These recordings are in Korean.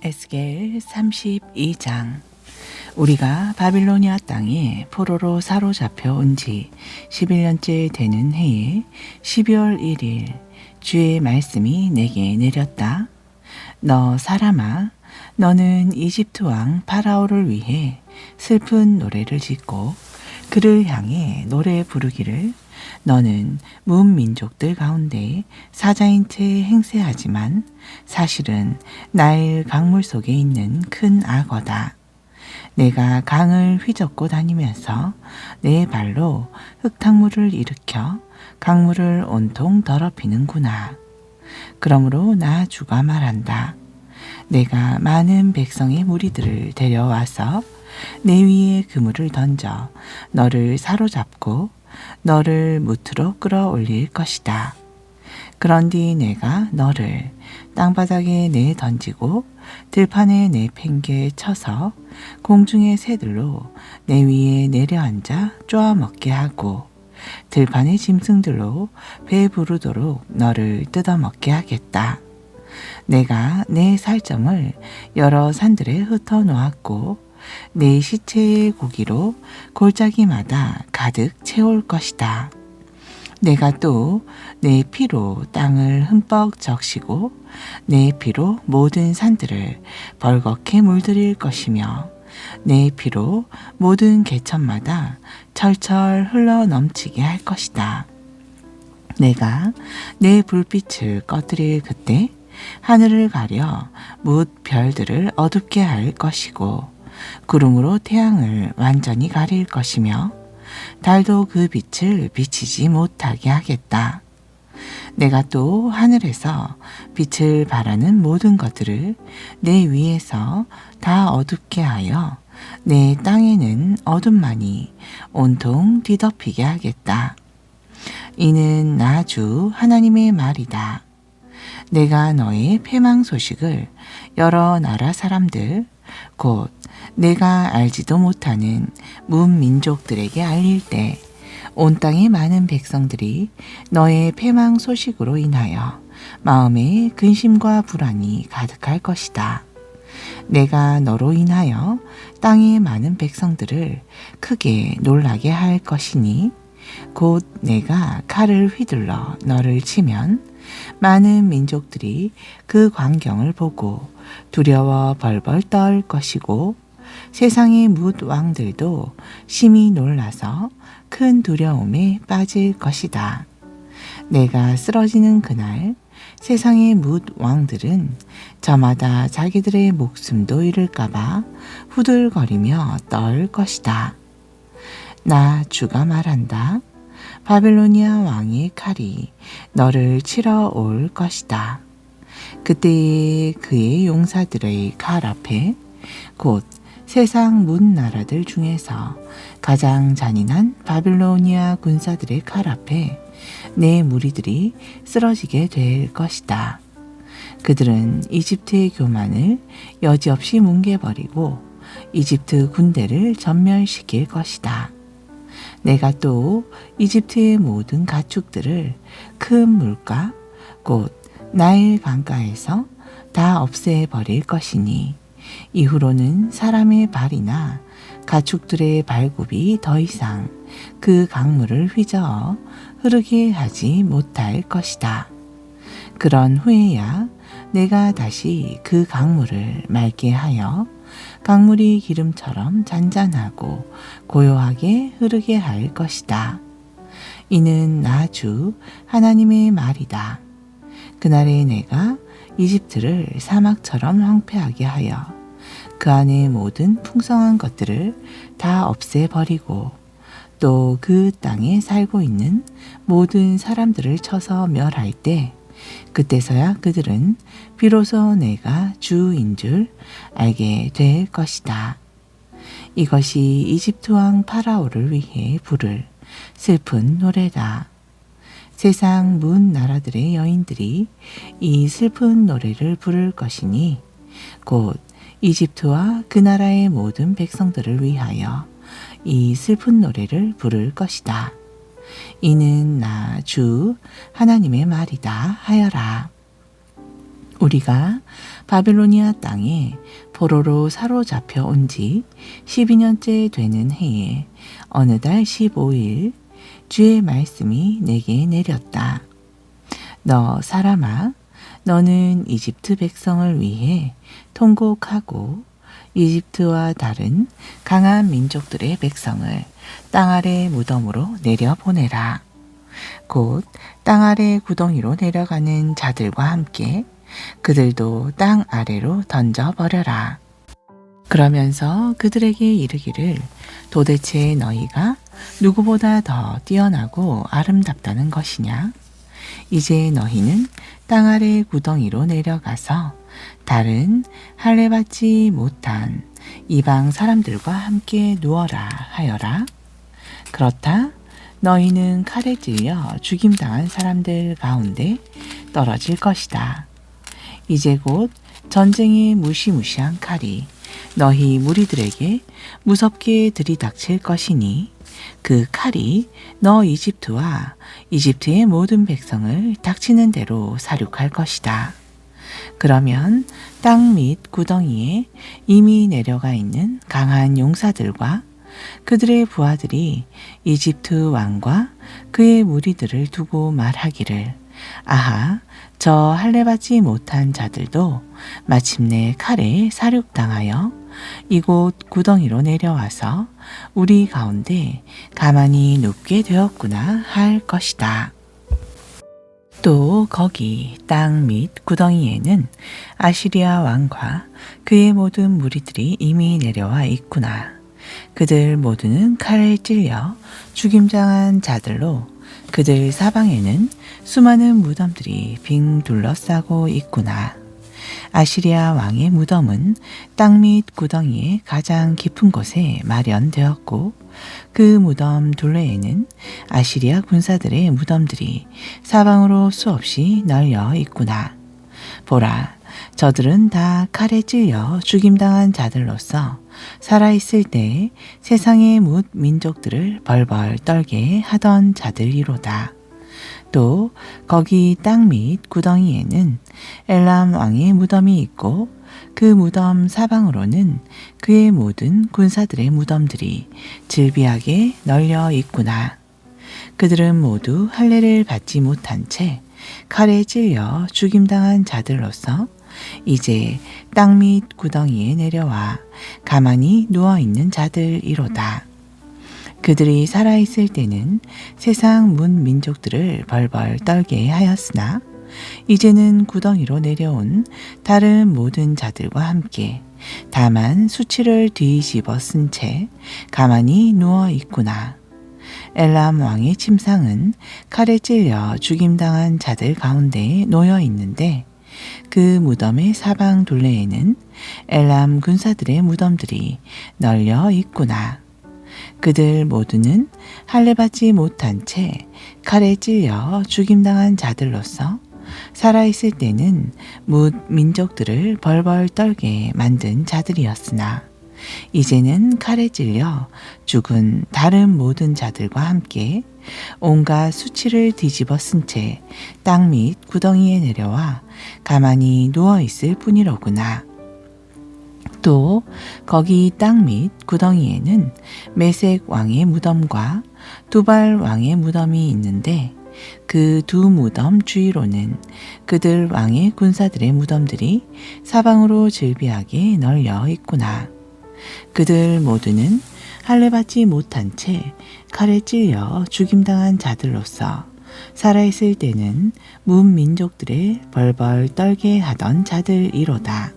에스겔 32장. 우리가 바빌로니아 땅에 포로로 사로잡혀 온 지 11년째 되는 해에 12월 1일 주의 말씀이 내게 내렸다. 너 사람아, 너는 이집트 왕 파라오를 위해 슬픈 노래를 짓고 그를 향해 노래 부르기를, 너는 문민족들 가운데 사자인 채 행세하지만 사실은 나일 강물 속에 있는 큰 악어다. 내가 강을 휘젓고 다니면서 내 발로 흙탕물을 일으켜 강물을 온통 더럽히는구나. 그러므로 나 주가 말한다. 내가 많은 백성의 무리들을 데려와서 내 위에 그물을 던져 너를 사로잡고 너를 무트로 끌어올릴 것이다. 그런뒤 내가 너를 땅바닥에 내 던지고 들판에 내 팽개에 쳐서 공중의 새들로 내 위에 내려앉아 쪼아먹게 하고 들판의 짐승들로 배부르도록 너를 뜯어먹게 하겠다. 내가 내 살점을 여러 산들에 흩어 놓았고 내 시체의 고기로 골짜기마다 가득 채울 것이다. 내가 또 내 피로 땅을 흠뻑 적시고 내 피로 모든 산들을 벌겋게 물들일 것이며 내 피로 모든 개천마다 철철 흘러 넘치게 할 것이다. 내가 내 불빛을 꺼뜨릴 그때 하늘을 가려 뭇 별들을 어둡게 할 것이고 구름으로 태양을 완전히 가릴 것이며 달도 그 빛을 비치지 못하게 하겠다. 내가 또 하늘에서 빛을 발하는 모든 것들을 내 위에서 다 어둡게 하여 내 땅에는 어둠만이 온통 뒤덮이게 하겠다. 이는 나 주 하나님의 말이다. 내가 너의 패망 소식을 여러 나라 사람들, 곧 내가 알지도 못하는 문민족들에게 알릴 때 온 땅의 많은 백성들이 너의 패망 소식으로 인하여 마음에 근심과 불안이 가득할 것이다. 내가 너로 인하여 땅의 많은 백성들을 크게 놀라게 할 것이니 곧 내가 칼을 휘둘러 너를 치면 많은 민족들이 그 광경을 보고 두려워 벌벌 떨 것이고 세상의 뭇 왕들도 심히 놀라서 큰 두려움에 빠질 것이다. 내가 쓰러지는 그날 세상의 뭇 왕들은 저마다 자기들의 목숨도 잃을까봐 후들거리며 떨 것이다. 나 주가 말한다. 바빌로니아 왕의 칼이 너를 치러 올 것이다. 그때에 그의 용사들의 칼 앞에 곧 세상 문 나라들 중에서 가장 잔인한 바빌로니아 군사들의 칼 앞에 내 무리들이 쓰러지게 될 것이다. 그들은 이집트의 교만을 여지없이 뭉개버리고 이집트 군대를 전멸시킬 것이다. 내가 또 이집트의 모든 가축들을 큰 물가 곧 나일 강가에서 다 없애버릴 것이니 이후로는 사람의 발이나 가축들의 발굽이 더 이상 그 강물을 휘저어 흐르게 하지 못할 것이다. 그런 후에야 내가 다시 그 강물을 맑게 하여 강물이 기름처럼 잔잔하고 고요하게 흐르게 할 것이다. 이는 나 주 하나님의 말이다. 그날에 내가 이집트를 사막처럼 황폐하게 하여 그 안의 모든 풍성한 것들을 다 없애버리고 또 그 땅에 살고 있는 모든 사람들을 쳐서 멸할 때 그때서야 그들은 비로소 내가 주인 줄 알게 될 것이다. 이것이 이집트 왕 파라오를 위해 부를 슬픈 노래다. 세상 문 나라들의 여인들이 이 슬픈 노래를 부를 것이니 곧 이집트와 그 나라의 모든 백성들을 위하여 이 슬픈 노래를 부를 것이다. 이는 나 주 하나님의 말이다 하여라. 우리가 바빌로니아 땅에 포로로 사로잡혀 온 지 12년째 되는 해에 어느 달 15일 주의 말씀이 내게 내렸다. 너 사람아, 너는 이집트 백성을 위해 통곡하고 이집트와 다른 강한 민족들의 백성을 땅 아래 무덤으로 내려보내라. 곧 땅 아래 구덩이로 내려가는 자들과 함께 그들도 땅 아래로 던져버려라. 그러면서 그들에게 이르기를 도대체 너희가 누구보다 더 뛰어나고 아름답다는 것이냐? 이제 너희는 땅 아래 구덩이로 내려가서 다른 할례받지 못한 이방 사람들과 함께 누워라 하여라. 그렇다 너희는 칼에 찔려 죽임당한 사람들 가운데 떨어질 것이다. 이제 곧 전쟁의 무시무시한 칼이 너희 무리들에게 무섭게 들이닥칠 것이니 그 칼이 너 이집트와 이집트의 모든 백성을 닥치는 대로 사륙할 것이다. 그러면 땅 밑 구덩이에 이미 내려가 있는 강한 용사들과 그들의 부하들이 이집트 왕과 그의 무리들을 두고 말하기를 아하, 저 할례받지 못한 자들도 마침내 칼에 사륙당하여 이곳 구덩이로 내려와서 우리 가운데 가만히 눕게 되었구나 할 것이다. 또 거기 땅 밑 구덩이에는 아시리아 왕과 그의 모든 무리들이 이미 내려와 있구나. 그들 모두는 칼에 찔려 죽임당한 자들로 그들 사방에는 수많은 무덤들이 빙 둘러싸고 있구나. 아시리아 왕의 무덤은 땅 밑 구덩이의 가장 깊은 곳에 마련되었고 그 무덤 둘레에는 아시리아 군사들의 무덤들이 사방으로 수없이 널려 있구나. 보라, 저들은 다 칼에 찔려 죽임당한 자들로서 살아있을 때 세상의 뭇 민족들을 벌벌 떨게 하던 자들이로다. 또 거기 땅 밑 구덩이에는 엘람 왕의 무덤이 있고 그 무덤 사방으로는 그의 모든 군사들의 무덤들이 즐비하게 널려 있구나. 그들은 모두 할례를 받지 못한 채 칼에 찔려 죽임당한 자들로서 이제 땅 밑 구덩이에 내려와 가만히 누워있는 자들이로다. 그들이 살아있을 때는 세상 문 민족들을 벌벌 떨게 하였으나 이제는 구덩이로 내려온 다른 모든 자들과 함께 다만 수치를 뒤집어 쓴 채 가만히 누워 있구나. 엘람 왕의 침상은 칼에 찔려 죽임당한 자들 가운데 놓여 있는데 그 무덤의 사방 둘레에는 엘람 군사들의 무덤들이 널려 있구나. 그들 모두는 할례받지 못한 채 칼에 찔려 죽임당한 자들로서 살아있을 때는 뭇 민족들을 벌벌 떨게 만든 자들이었으나 이제는 칼에 찔려 죽은 다른 모든 자들과 함께 온갖 수치를 뒤집어 쓴 채 땅 밑 구덩이에 내려와 가만히 누워있을 뿐이로구나. 또 거기 땅 밑 구덩이에는 메색 왕의 무덤과 두발 왕의 무덤이 있는데 그 두 무덤 주위로는 그들 왕의 군사들의 무덤들이 사방으로 즐비하게 널려 있구나. 그들 모두는 할례받지 못한 채 칼에 찔려 죽임당한 자들로서 살아있을 때는 문민족들의 벌벌 떨게 하던 자들이로다.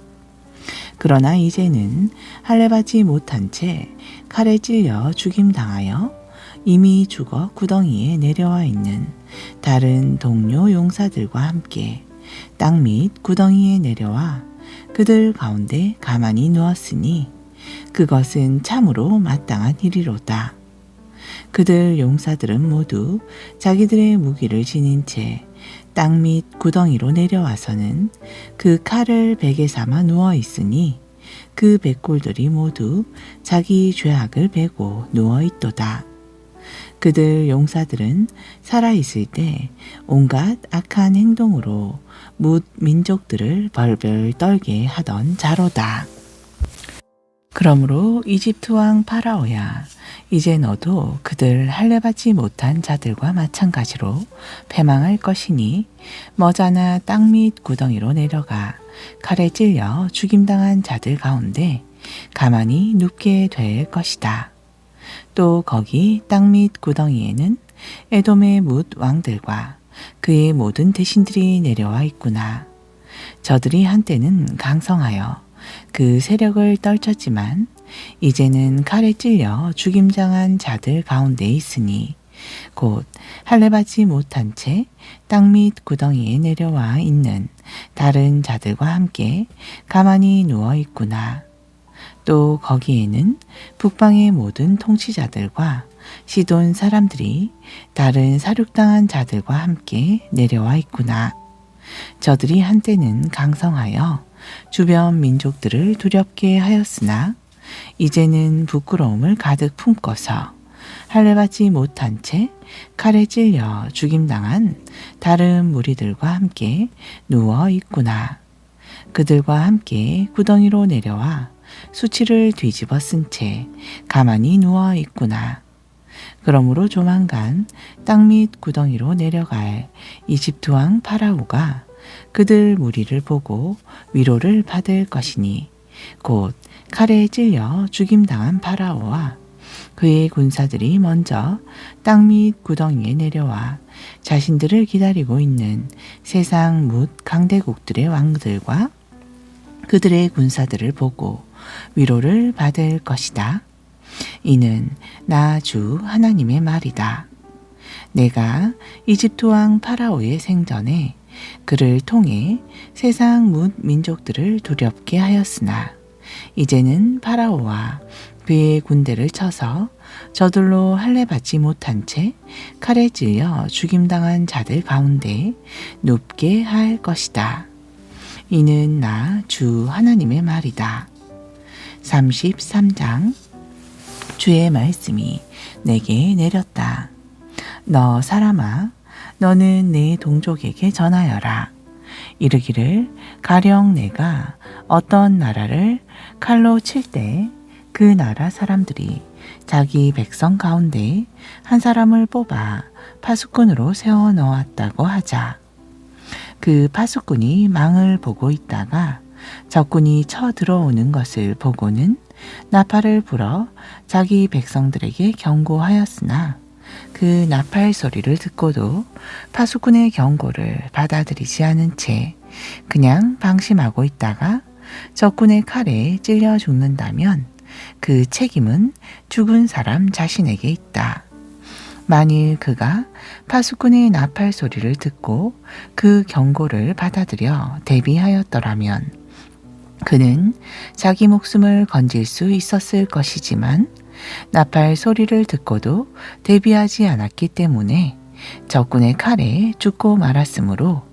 그러나 이제는 할례받지 못한 채 칼에 찔려 죽임당하여 이미 죽어 구덩이에 내려와 있는 다른 동료 용사들과 함께 땅 밑 구덩이에 내려와 그들 가운데 가만히 누웠으니 그것은 참으로 마땅한 일이로다. 그들 용사들은 모두 자기들의 무기를 지닌 채 땅 밑 구덩이로 내려와서는 그 칼을 베개 삼아 누워 있으니 그 백골들이 모두 자기 죄악을 베고 누워 있도다. 그들 용사들은 살아있을 때 온갖 악한 행동으로 뭇 민족들을 벌벌 떨게 하던 자로다. 그러므로 이집트 왕 파라오야, 이제 너도 그들 할례받지 못한 자들과 마찬가지로 패망할 것이니 머자나 땅 밑 구덩이로 내려가 칼에 찔려 죽임당한 자들 가운데 가만히 눕게 될 것이다. 또 거기 땅 밑 구덩이에는 에돔의 뭇 왕들과 그의 모든 대신들이 내려와 있구나. 저들이 한때는 강성하여 그 세력을 떨쳤지만 이제는 칼에 찔려 죽임당한 자들 가운데 있으니 곧 할례받지 못한 채 땅 밑 구덩이에 내려와 있는 다른 자들과 함께 가만히 누워 있구나. 또 거기에는 북방의 모든 통치자들과 시돈 사람들이 다른 사륙당한 자들과 함께 내려와 있구나. 저들이 한때는 강성하여 주변 민족들을 두렵게 하였으나 이제는 부끄러움을 가득 품고서 할례받지 못한 채 칼에 찔려 죽임당한 다른 무리들과 함께 누워 있구나. 그들과 함께 구덩이로 내려와 수치를 뒤집어 쓴 채 가만히 누워 있구나. 그러므로 조만간 땅 밑 구덩이로 내려갈 이집트 왕 파라오가 그들 무리를 보고 위로를 받을 것이니 곧 칼에 찔려 죽임당한 파라오와 그의 군사들이 먼저 땅 밑 구덩이에 내려와 자신들을 기다리고 있는 세상 뭇 강대국들의 왕들과 그들의 군사들을 보고 위로를 받을 것이다. 이는 나 주 하나님의 말이다. 내가 이집트 왕 파라오의 생전에 그를 통해 세상 뭇 민족들을 두렵게 하였으나 이제는 파라오와 그의 군대를 쳐서 저들로 할례받지 못한 채 칼에 찔려 죽임당한 자들 가운데 눕게 할 것이다. 이는 나 주 하나님의 말이다. 33장. 주의 말씀이 내게 내렸다. 너 사람아, 너는 내 동족에게 전하여라. 이르기를 가령 내가 어떤 나라를 칼로 칠 때 그 나라 사람들이 자기 백성 가운데 한 사람을 뽑아 파수꾼으로 세워 넣었다고 하자. 그 파수꾼이 망을 보고 있다가 적군이 쳐 들어오는 것을 보고는 나팔을 불어 자기 백성들에게 경고하였으나 그 나팔 소리를 듣고도 파수꾼의 경고를 받아들이지 않은 채 그냥 방심하고 있다가 적군의 칼에 찔려 죽는다면 그 책임은 죽은 사람 자신에게 있다. 만일 그가 파수꾼의 나팔 소리를 듣고 그 경고를 받아들여 대비하였더라면 그는 자기 목숨을 건질 수 있었을 것이지만 나팔 소리를 듣고도 대비하지 않았기 때문에 적군의 칼에 죽고 말았으므로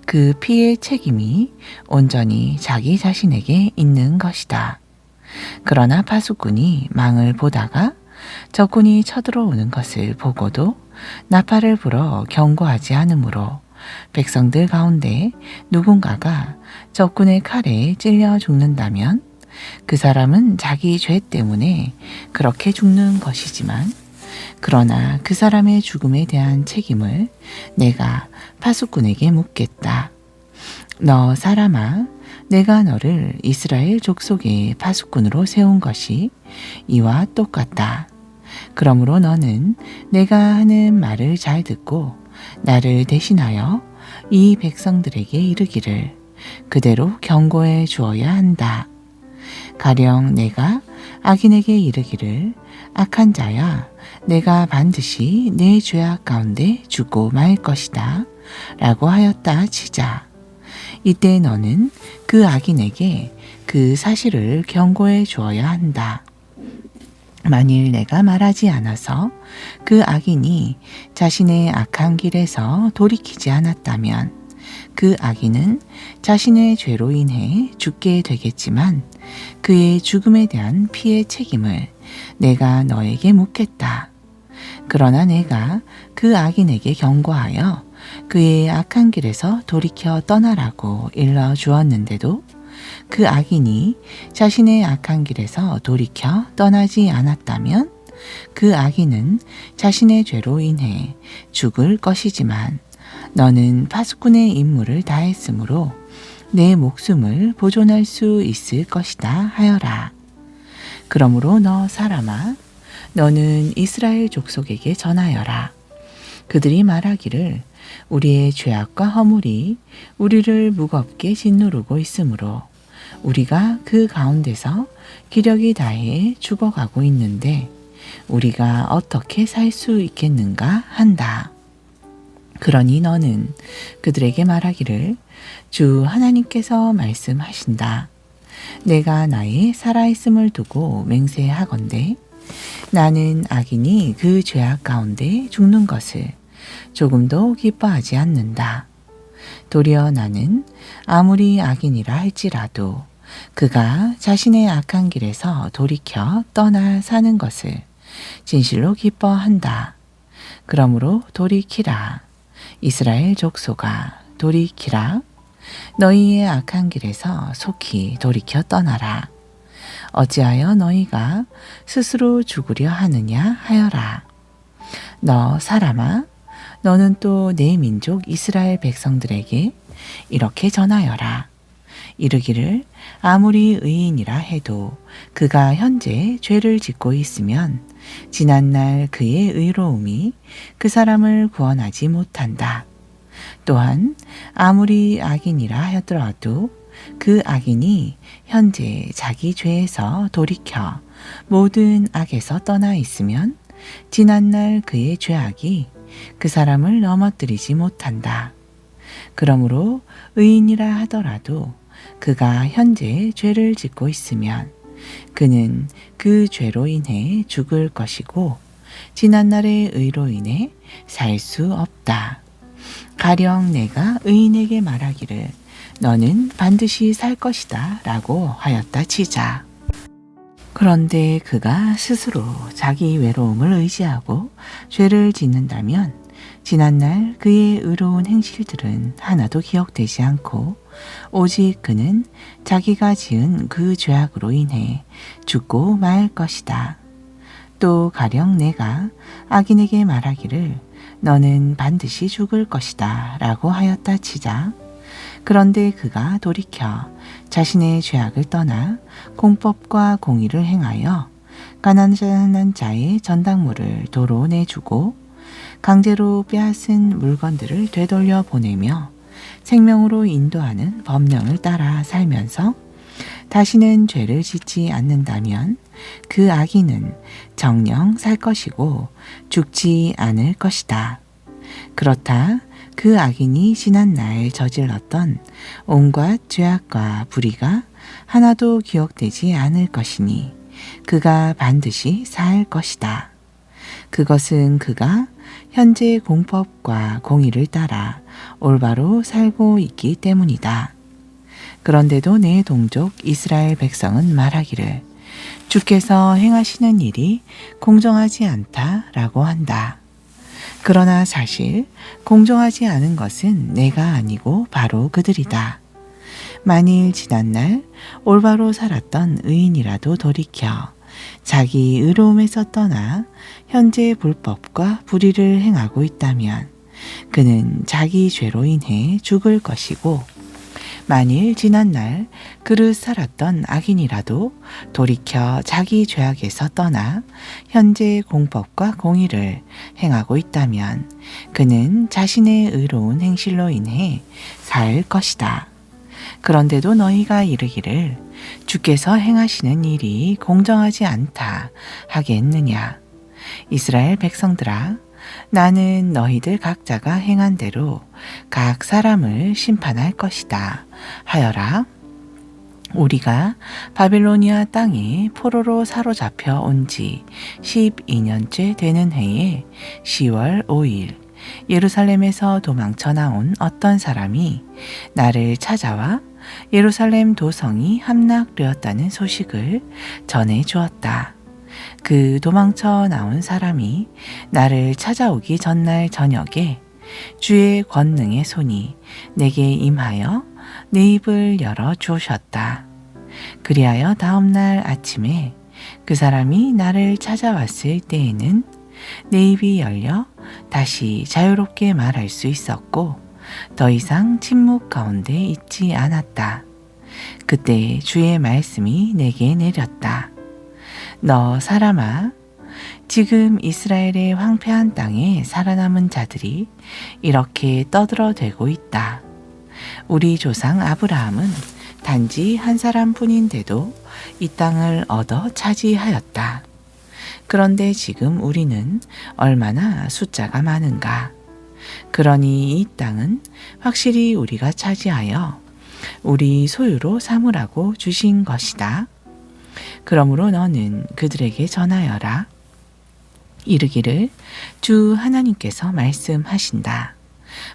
그 피의 책임이 온전히 자기 자신에게 있는 것이다. 그러나 파수꾼이 망을 보다가 적군이 쳐들어오는 것을 보고도 나팔을 불어 경고하지 않으므로 백성들 가운데 누군가가 적군의 칼에 찔려 죽는다면 그 사람은 자기 죄 때문에 그렇게 죽는 것이지만 그러나 그 사람의 죽음에 대한 책임을 내가 파수꾼에게 묻겠다. 너 사람아, 내가 너를 이스라엘 족속의 파수꾼으로 세운 것이 이와 똑같다. 그러므로 너는 내가 하는 말을 잘 듣고 나를 대신하여 이 백성들에게 이르기를 그대로 경고해 주어야 한다. 가령 내가 악인에게 이르기를 악한 자야, 내가 반드시 내 죄악 가운데 죽고 말 것이다 라고 하였다 치자. 이때 너는 그 악인에게 그 사실을 경고해 주어야 한다. 만일 내가 말하지 않아서 그 악인이 자신의 악한 길에서 돌이키지 않았다면 그 악인은 자신의 죄로 인해 죽게 되겠지만 그의 죽음에 대한 피해 책임을 내가 너에게 묻겠다. 그러나 내가 그 악인에게 경고하여 그의 악한 길에서 돌이켜 떠나라고 일러 주었는데도 그 악인이 자신의 악한 길에서 돌이켜 떠나지 않았다면 그 악인은 자신의 죄로 인해 죽을 것이지만 너는 파수꾼의 임무를 다했으므로 내 목숨을 보존할 수 있을 것이다 하여라. 그러므로 너 사람아, 너는 이스라엘 족속에게 전하여라. 그들이 말하기를 우리의 죄악과 허물이 우리를 무겁게 짓누르고 있으므로 우리가 그 가운데서 기력이 다해 죽어가고 있는데 우리가 어떻게 살 수 있겠는가 한다. 그러니 너는 그들에게 말하기를 주 하나님께서 말씀하신다. 내가 나의 살아있음을 두고 맹세하건대 나는 악인이 그 죄악 가운데 죽는 것을 조금도 기뻐하지 않는다. 도리어 나는 아무리 악인이라 할지라도 그가 자신의 악한 길에서 돌이켜 떠나 사는 것을 진실로 기뻐한다. 그러므로 돌이키라. 이스라엘 족속아, 돌이키라. 너희의 악한 길에서 속히 돌이켜 떠나라. 어찌하여 너희가 스스로 죽으려 하느냐 하여라. 너 사람아, 너는 또 내 민족 이스라엘 백성들에게 이렇게 전하여라. 이르기를 아무리 의인이라 해도 그가 현재 죄를 짓고 있으면 지난날 그의 의로움이 그 사람을 구원하지 못한다. 또한 아무리 악인이라 하더라도 그 악인이 현재 자기 죄에서 돌이켜 모든 악에서 떠나 있으면 지난날 그의 죄악이 그 사람을 넘어뜨리지 못한다. 그러므로 의인이라 하더라도 그가 현재 죄를 짓고 있으면 그는 그 죄로 인해 죽을 것이고 지난날의 의로 인해 살 수 없다. 가령 내가 의인에게 말하기를 너는 반드시 살 것이다 라고 하였다 치자. 그런데 그가 스스로 자기 외로움을 의지하고 죄를 짓는다면 지난날 그의 의로운 행실들은 하나도 기억되지 않고 오직 그는 자기가 지은 그 죄악으로 인해 죽고 말 것이다. 또 가령 내가 악인에게 말하기를 너는 반드시 죽을 것이다 라고 하였다 치자. 그런데 그가 돌이켜 자신의 죄악을 떠나 공법과 공의를 행하여 가난한 자의 전당물을 도로 내주고 강제로 빼앗은 물건들을 되돌려 보내며 생명으로 인도하는 법령을 따라 살면서 다시는 죄를 짓지 않는다면 그 악인은 정녕 살 것이고 죽지 않을 것이다. 그렇다 그 악인이 지난날 저질렀던 온갖 죄악과 불의가 하나도 기억되지 않을 것이니 그가 반드시 살 것이다. 그것은 그가 현재 공법과 공의를 따라 올바로 살고 있기 때문이다. 그런데도 내 동족 이스라엘 백성은 말하기를 주께서 행하시는 일이 공정하지 않다라고 한다. 그러나 사실 공정하지 않은 것은 내가 아니고 바로 그들이다. 만일 지난날 올바로 살았던 의인이라도 돌이켜 자기 의로움에서 떠나 현재 불법과 불의를 행하고 있다면 그는 자기 죄로 인해 죽을 것이고 만일 지난날 그릇 살았던 악인이라도 돌이켜 자기 죄악에서 떠나 현재 공법과 공의를 행하고 있다면 그는 자신의 의로운 행실로 인해 살 것이다. 그런데도 너희가 이르기를 주께서 행하시는 일이 공정하지 않다 하겠느냐. 이스라엘 백성들아, 나는 너희들 각자가 행한 대로 각 사람을 심판할 것이다 하여라. 우리가 바빌로니아 땅에 포로로 사로잡혀 온 지 12년째 되는 해에 10월 5일 예루살렘에서 도망쳐 나온 어떤 사람이 나를 찾아와 예루살렘 도성이 함락되었다는 소식을 전해 주었다. 그 도망쳐 나온 사람이 나를 찾아오기 전날 저녁에 주의 권능의 손이 내게 임하여 내 입을 열어 주셨다. 그리하여 다음 날 아침에 그 사람이 나를 찾아왔을 때에는 내 입이 열려 다시 자유롭게 말할 수 있었고 더 이상 침묵 가운데 있지 않았다. 그때 주의 말씀이 내게 내렸다. 너 사람아, 지금 이스라엘의 황폐한 땅에 살아남은 자들이 이렇게 떠들어대고 있다. 우리 조상 아브라함은 단지 한 사람뿐인데도 이 땅을 얻어 차지하였다. 그런데 지금 우리는 얼마나 숫자가 많은가. 그러니 이 땅은 확실히 우리가 차지하여 우리 소유로 삼으라고 주신 것이다. 그러므로 너는 그들에게 전하여라. 이르기를 주 하나님께서 말씀하신다.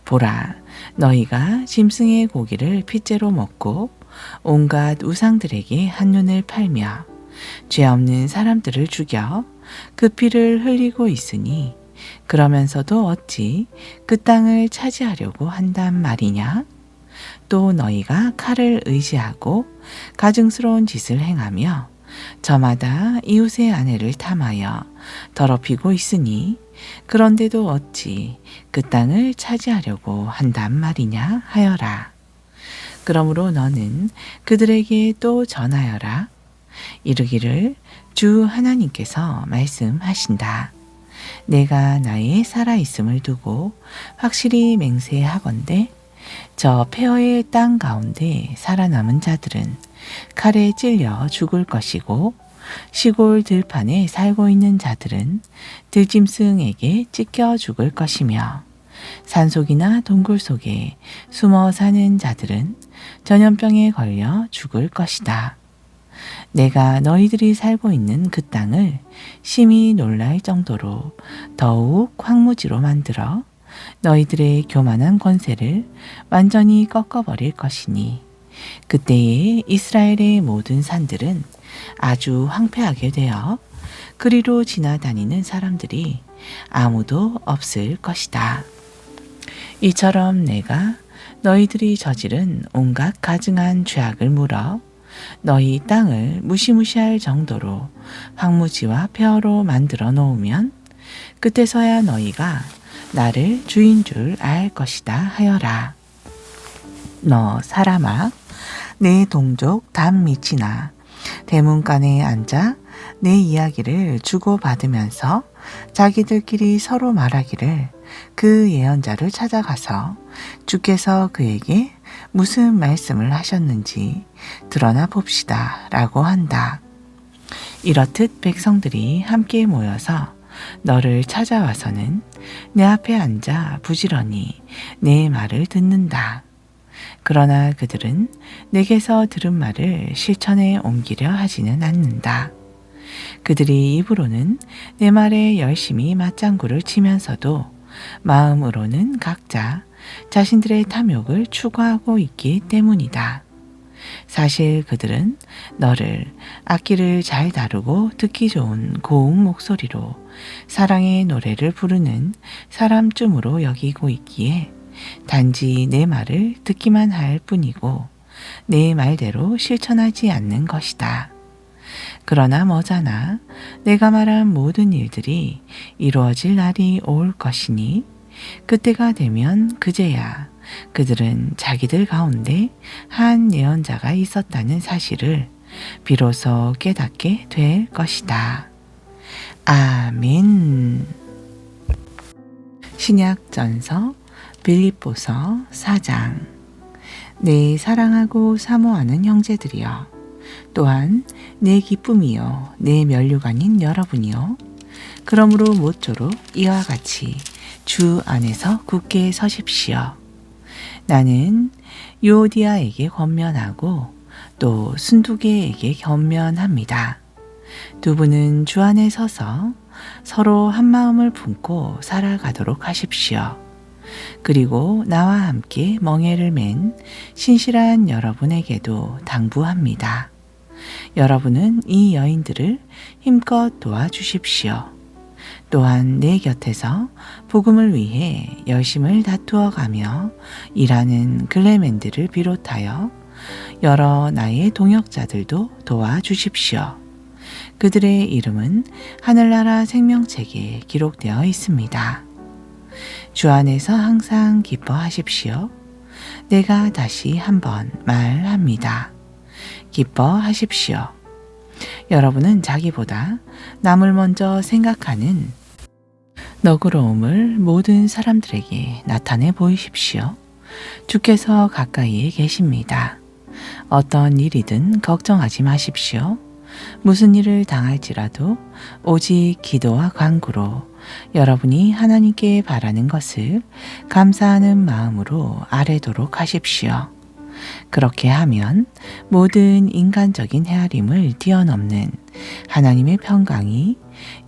보라, 너희가 짐승의 고기를 핏째로 먹고 온갖 우상들에게 한눈을 팔며 죄 없는 사람들을 죽여 그 피를 흘리고 있으니 그러면서도 어찌 그 땅을 차지하려고 한단 말이냐? 또 너희가 칼을 의지하고 가증스러운 짓을 행하며 저마다 이웃의 아내를 탐하여 더럽히고 있으니 그런데도 어찌 그 땅을 차지하려고 한단 말이냐 하여라. 그러므로 너는 그들에게 또 전하여라. 이르기를 주 하나님께서 말씀하신다. 내가 나의 살아있음을 두고 확실히 맹세하건대 저 폐허의 땅 가운데 살아남은 자들은 칼에 찔려 죽을 것이고 시골 들판에 살고 있는 자들은 들짐승에게 찢겨 죽을 것이며 산속이나 동굴 속에 숨어 사는 자들은 전염병에 걸려 죽을 것이다. 내가 너희들이 살고 있는 그 땅을 심히 놀랄 정도로 더욱 황무지로 만들어 너희들의 교만한 권세를 완전히 꺾어버릴 것이니 그때에 이스라엘의 모든 산들은 아주 황폐하게 되어 그리로 지나다니는 사람들이 아무도 없을 것이다. 이처럼 내가 너희들이 저지른 온갖 가증한 죄악을 물어 너희 땅을 무시무시할 정도로 황무지와 폐허로 만들어 놓으면 그때서야 너희가 나를 주인 줄 알 것이다 하여라. 너 사람아, 내 동족 단미치나 대문간에 앉아 내 이야기를 주고받으면서 자기들끼리 서로 말하기를 그 예언자를 찾아가서 주께서 그에게 무슨 말씀을 하셨는지 드러나 봅시다 라고 한다. 이렇듯 백성들이 함께 모여서 너를 찾아와서는 내 앞에 앉아 부지런히 내 말을 듣는다. 그러나 그들은 내게서 들은 말을 실천에 옮기려 하지는 않는다. 그들이 입으로는 내 말에 열심히 맞장구를 치면서도 마음으로는 각자 자신들의 탐욕을 추구하고 있기 때문이다. 사실 그들은 너를 악기를 잘 다루고 듣기 좋은 고운 목소리로 사랑의 노래를 부르는 사람쯤으로 여기고 있기에 단지 내 말을 듣기만 할 뿐이고 내 말대로 실천하지 않는 것이다. 그러나 머자나 내가 말한 모든 일들이 이루어질 날이 올 것이니 그때가 되면 그제야 그들은 자기들 가운데 한 예언자가 있었다는 사실을 비로소 깨닫게 될 것이다. 아멘. 신약전서 빌립보서 4장. 내 사랑하고 사모하는 형제들이여, 또한 내 기쁨이요 내 면류관인 여러분이요, 그러므로 모쪼록 이와 같이 주 안에서 굳게 서십시오. 나는 유오디아에게 권면하고 또 순두계에게 권면합니다. 두 분은 주 안에 서서 서로 한 마음을 품고 살아가도록 하십시오. 그리고 나와 함께 멍에를 맨 신실한 여러분에게도 당부합니다. 여러분은 이 여인들을 힘껏 도와주십시오. 또한 내 곁에서 복음을 위해 열심을 다투어 가며 일하는 글레멘드를 비롯하여 여러 나의 동역자들도 도와주십시오. 그들의 이름은 하늘나라 생명책에 기록되어 있습니다. 주 안에서 항상 기뻐하십시오. 내가 다시 한번 말합니다. 기뻐하십시오. 여러분은 자기보다 남을 먼저 생각하는 너그러움을 모든 사람들에게 나타내 보이십시오. 주께서 가까이에 계십니다. 어떤 일이든 걱정하지 마십시오. 무슨 일을 당할지라도 오직 기도와 간구로 여러분이 하나님께 바라는 것을 감사하는 마음으로 아뢰도록 하십시오. 그렇게 하면 모든 인간적인 헤아림을 뛰어넘는 하나님의 평강이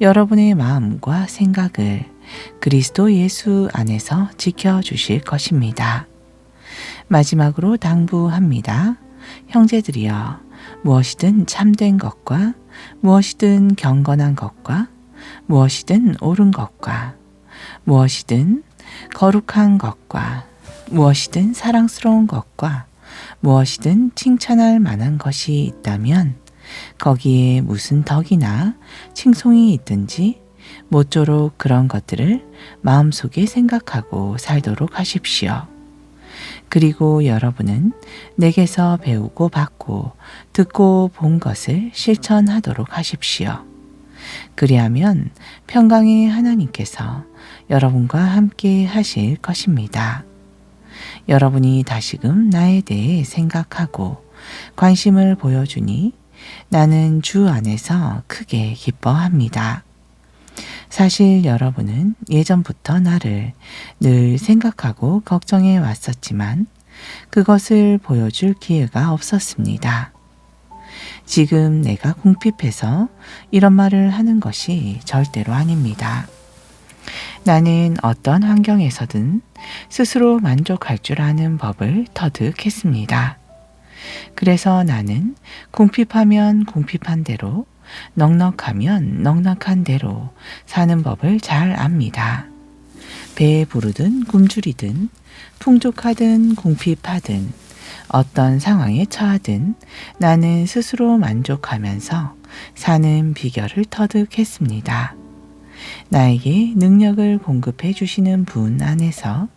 여러분의 마음과 생각을 그리스도 예수 안에서 지켜주실 것입니다. 마지막으로 당부합니다. 형제들이여, 무엇이든 참된 것과 무엇이든 경건한 것과 무엇이든 옳은 것과 무엇이든 거룩한 것과 무엇이든 사랑스러운 것과 무엇이든 칭찬할 만한 것이 있다면 거기에 무슨 덕이나 칭송이 있든지 모쪼록 그런 것들을 마음속에 생각하고 살도록 하십시오. 그리고 여러분은 내게서 배우고 받고 듣고 본 것을 실천하도록 하십시오. 그리하면 평강의 하나님께서 여러분과 함께 하실 것입니다. 여러분이 다시금 나에 대해 생각하고 관심을 보여주니 나는 주 안에서 크게 기뻐합니다. 사실 여러분은 예전부터 나를 늘 생각하고 걱정해 왔었지만 그것을 보여줄 기회가 없었습니다. 지금 내가 궁핍해서 이런 말을 하는 것이 절대로 아닙니다. 나는 어떤 환경에서든 스스로 만족할 줄 아는 법을 터득했습니다. 그래서 나는 궁핍하면 궁핍한 대로, 넉넉하면 넉넉한 대로 사는 법을 잘 압니다. 배에 부르든 굶주리든 풍족하든 궁핍하든 어떤 상황에 처하든 나는 스스로 만족하면서 사는 비결을 터득했습니다. 나에게 능력을 공급해 주시는 분 안에서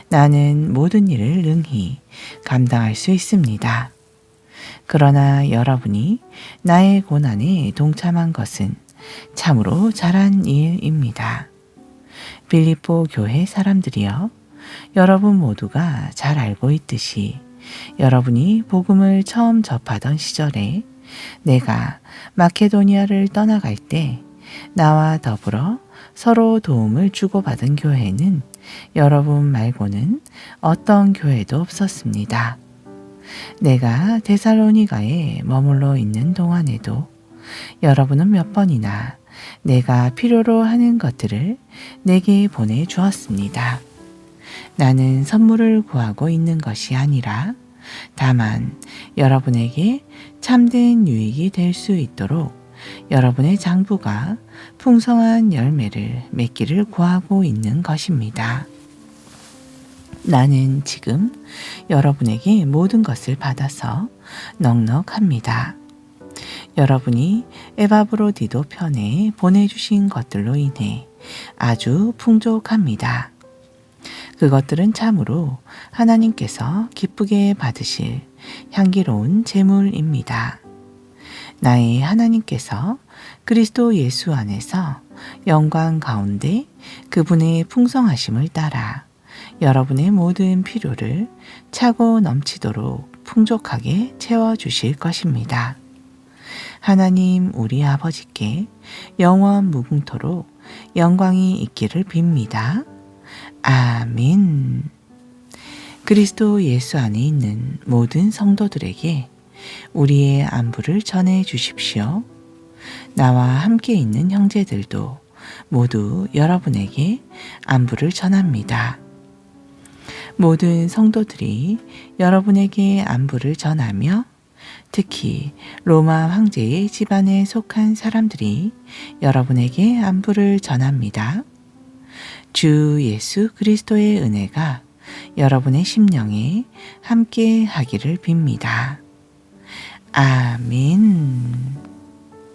나는 모든 일을 능히 감당할 수 있습니다. 그러나 여러분이 나의 고난에 동참한 것은 참으로 잘한 일입니다. 빌립보 교회 사람들이여, 여러분 모두가 잘 알고 있듯이 여러분이 복음을 처음 접하던 시절에 내가 마케도니아를 떠나갈 때 나와 더불어 서로 도움을 주고받은 교회는 여러분 말고는 어떤 교회도 없었습니다. 내가 데살로니가에 머물러 있는 동안에도 여러분은 몇 번이나 내가 필요로 하는 것들을 내게 보내주었습니다. 나는 선물을 구하고 있는 것이 아니라 다만 여러분에게 참된 유익이 될 수 있도록 여러분의 장부가 풍성한 열매를 맺기를 구하고 있는 것입니다. 나는 지금 여러분에게 모든 것을 받아서 넉넉합니다. 여러분이 에바브로디도 편에 보내주신 것들로 인해 아주 풍족합니다. 그것들은 참으로 하나님께서 기쁘게 받으실 향기로운 제물입니다. 나의 하나님께서 그리스도 예수 안에서 영광 가운데 그분의 풍성하심을 따라 여러분의 모든 필요를 차고 넘치도록 풍족하게 채워주실 것입니다. 하나님 우리 아버지께 영원 무궁토록 영광이 있기를 빕니다. 아멘. 그리스도 예수 안에 있는 모든 성도들에게 우리의 안부를 전해 주십시오. 나와 함께 있는 형제들도 모두 여러분에게 안부를 전합니다. 모든 성도들이 여러분에게 안부를 전하며 특히 로마 황제의 집안에 속한 사람들이 여러분에게 안부를 전합니다. 주 예수 그리스도의 은혜가 여러분의 심령에 함께 하기를 빕니다. 아멘.